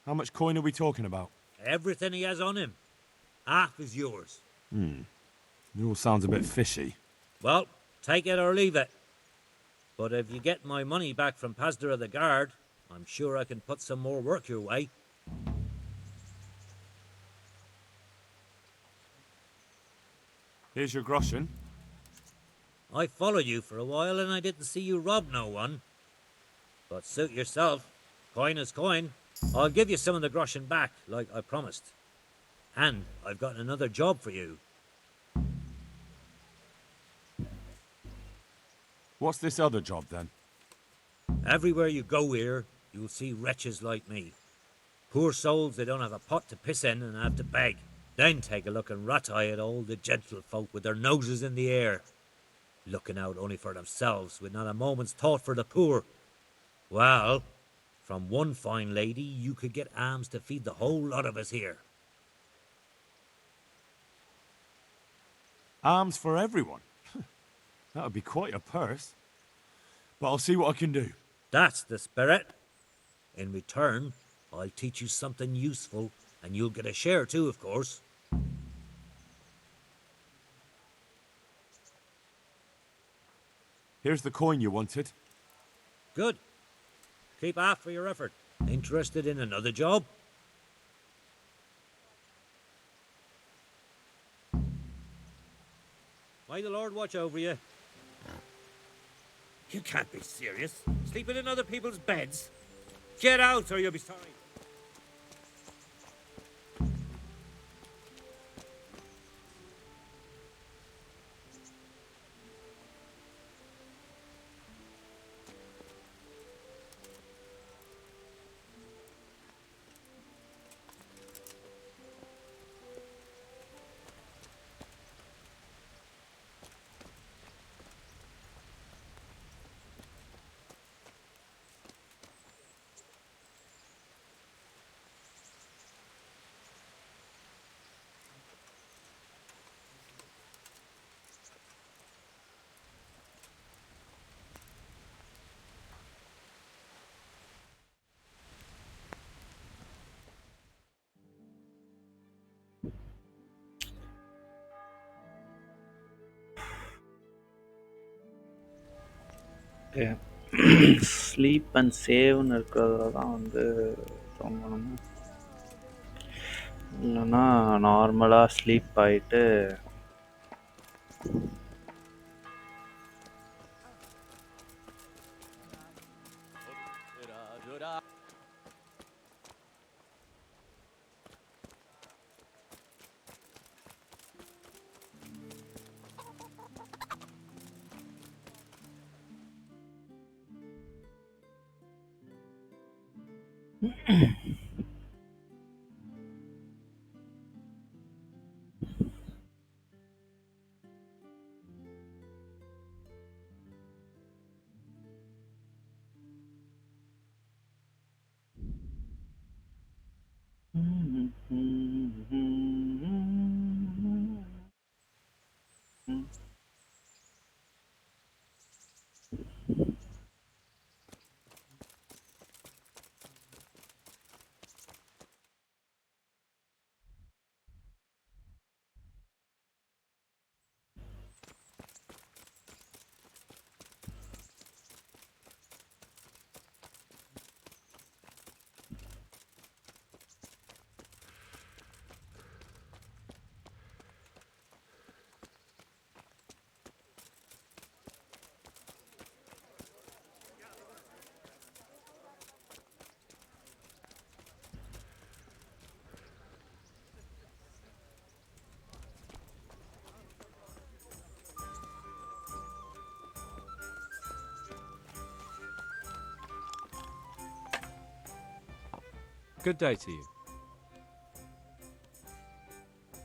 How much coin are we talking about? Everything he has on him. Half is yours. It all sounds a bit fishy. Well, take it or leave it. But if you get my money back from Pazdera the guard, I'm sure I can put some more work your way. Here's your groschen. I followed you for a while and I didn't see you rob no one. But suit yourself. Coin is coin. I'll give you some of the groschen back, like I promised. And I've got another job for you. What's this other job then? Everywhere you go here, you'll see wretches like me. Poor souls that don't have a pot to piss in and have to beg. Then take a look and rat-eye at all the gentlefolk with their noses in the air, looking out only for themselves with not a moment's thought for the poor. Well, from one fine lady you could get alms to feed the whole lot of us here. Arms for everyone. That would be quite a purse. But I'll see what I can do. That's the spirit. In return, I'll teach you something useful, and you'll get a share too, of course. Here's the coin you wanted. Good. Keep half for your effort. Interested in another job? May the Lord watch over you. You can't be serious. Sleeping in other people's beds? Get out or you'll be sorry. Sleep and சேவ்னு இருக்கிறதுல தான் வந்து தூங்கணும். இல்லைன்னா நார்மலாக sleep ஆகிட்டு Good day to you.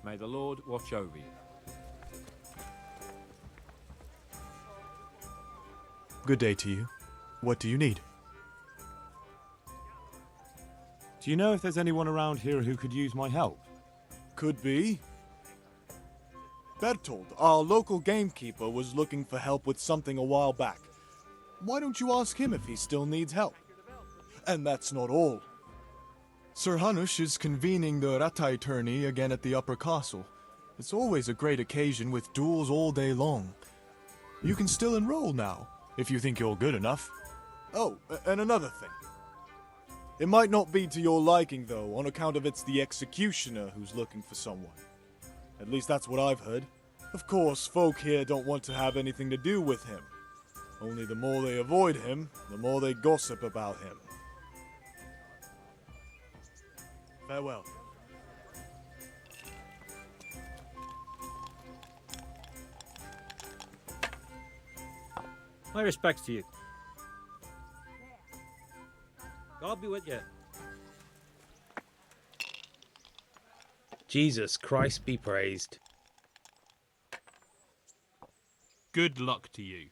May the Lord watch over you. Good day to you. What do you need? Do you know if there's anyone around here who could use my help? Could be. Bertold, our local gamekeeper, was looking for help with something a while back. Why don't you ask him if he still needs help? And that's not all. Sir Hanush is convening the Ratai tourney again at the Upper Castle. It's always a great occasion with duels all day long. You can still enroll now, if you think you're good enough. Oh, and another thing. It might not be to your liking, though, on account of it's the executioner who's looking for someone. At least that's what I've heard. Of course, folk here don't want to have anything to do with him. Only the more they avoid him, the more they gossip about him. Farewell. My respects to you. God be with you. Jesus Christ be praised. Good luck to you.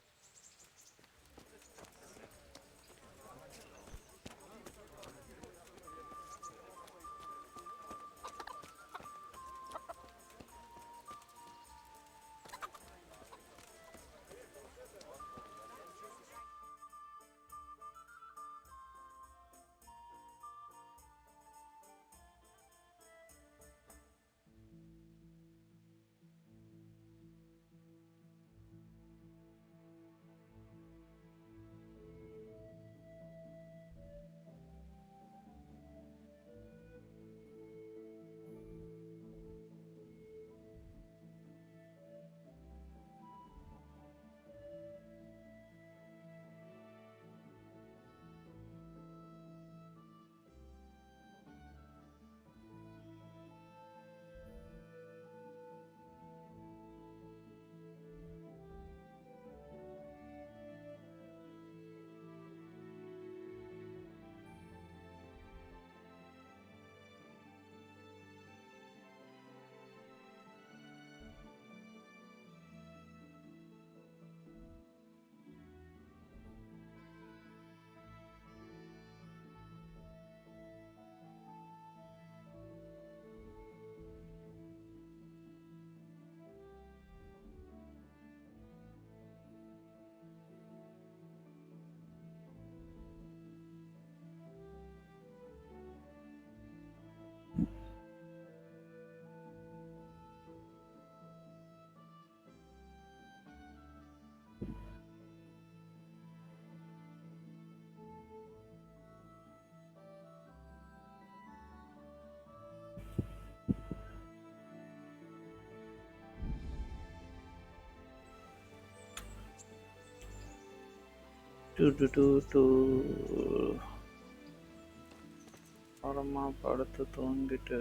அப்புறமா படுத்து தூங்கிட்டு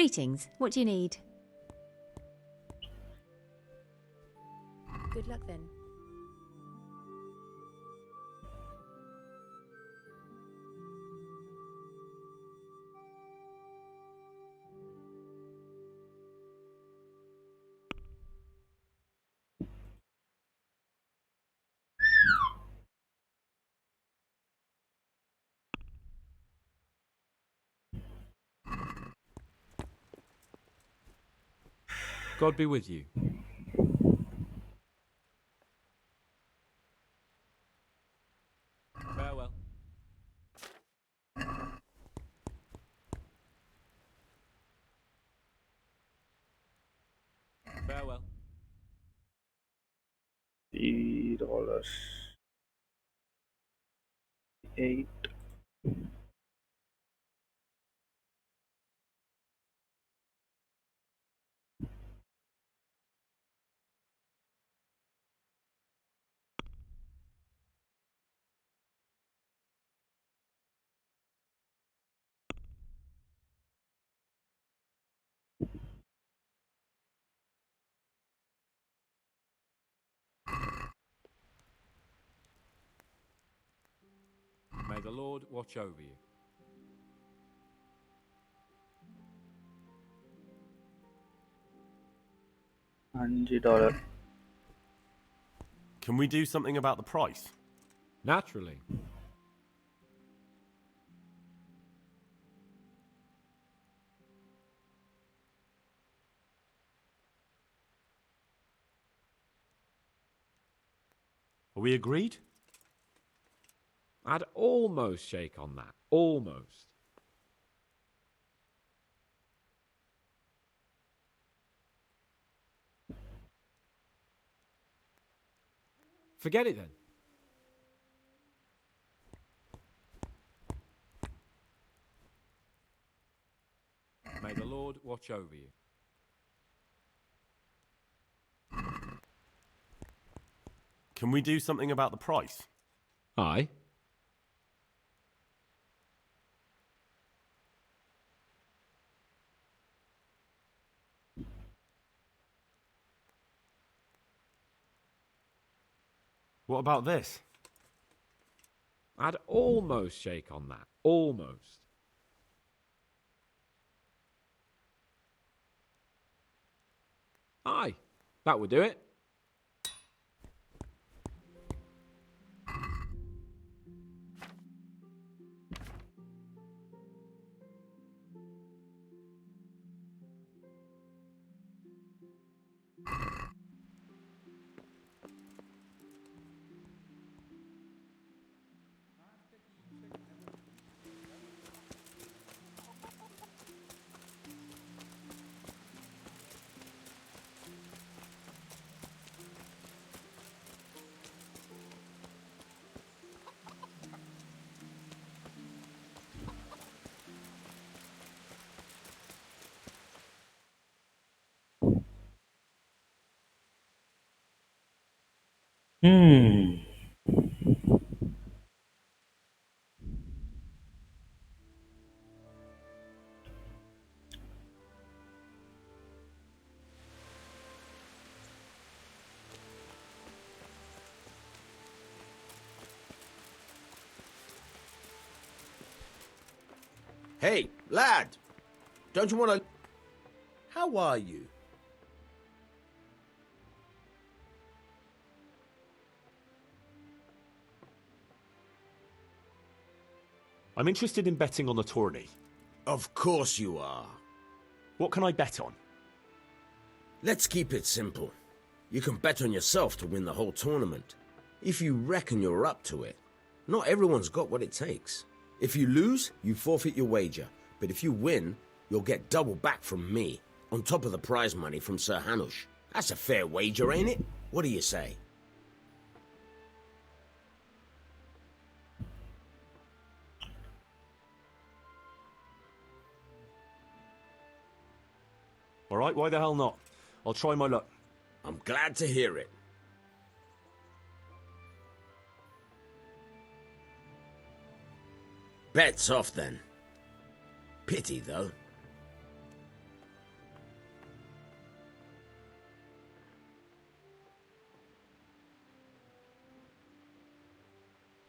Greetings. What do you need? Good luck then. God be with you. Farewell. Farewell. $3. 8. May the Lord watch over you. $5. Can we do something about the price? Naturally. Are we agreed? I'd almost shake on that. Almost. Forget it then. May the Lord watch over you. Can we do something about the price? Aye. What about this? I'd almost shake on that. Almost. Aye. That would do it. Hmm. Hey, lad! Don't you want to... How are you? I'm interested in betting on the tourney. Of course you are. What can I bet on? Let's keep it simple. You can bet on yourself to win the whole tournament. If you reckon you're up to it. Not everyone's got what it takes. If you lose, you forfeit your wager. But if you win, you'll get double back from me, on top of the prize money from Sir Hanush. That's a fair wager, ain't it? What do you say? All right, why the hell not? I'll try my luck. I'm glad to hear it. Bet's off then. Pity, though.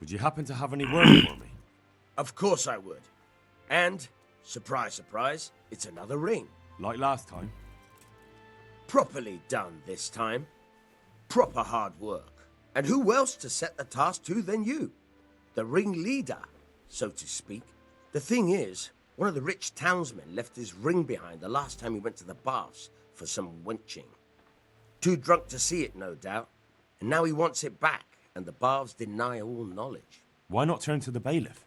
Would you happen to have any word for me? Of course I would. And, surprise, surprise, it's another ring. Like last time? Properly done this time. Proper hard work. And who else to set the task to than you? The ringleader, so to speak. The thing is, one of the rich townsmen left his ring behind the last time he went to the baths for some wenching. Too drunk to see it, no doubt. And now he wants it back, and the baths deny all knowledge. Why not turn to the bailiff?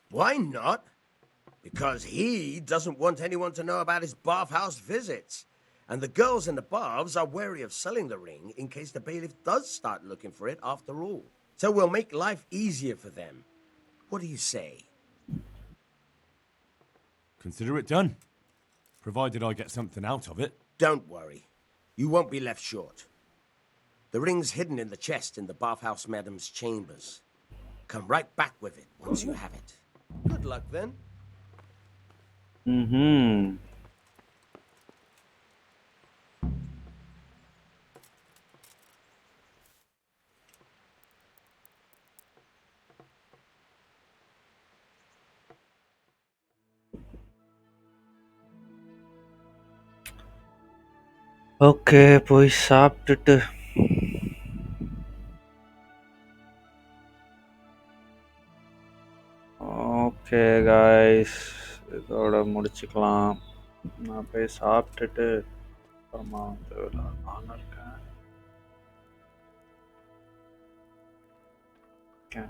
Why not? Because he doesn't want anyone to know about his bathhouse visits. And the girls in the baths are wary of selling the ring in case the bailiff does start looking for it after all. So we'll make life easier for them. What do you say? Consider it done. Provided I get something out of it. Don't worry. You won't be left short. The ring's hidden in the chest in the bathhouse madam's chambers. Come right back with it once you have it. Good luck then. Mm-hmm. Okay போய் சாப்பிட்டுட்டு okay guys இதோட முடிச்சுக்கலாம். நான் போய் சாப்பிட்டுட்டு அப்புறமா வந்து விளையாடலான்னு இருக்கேன். Okay.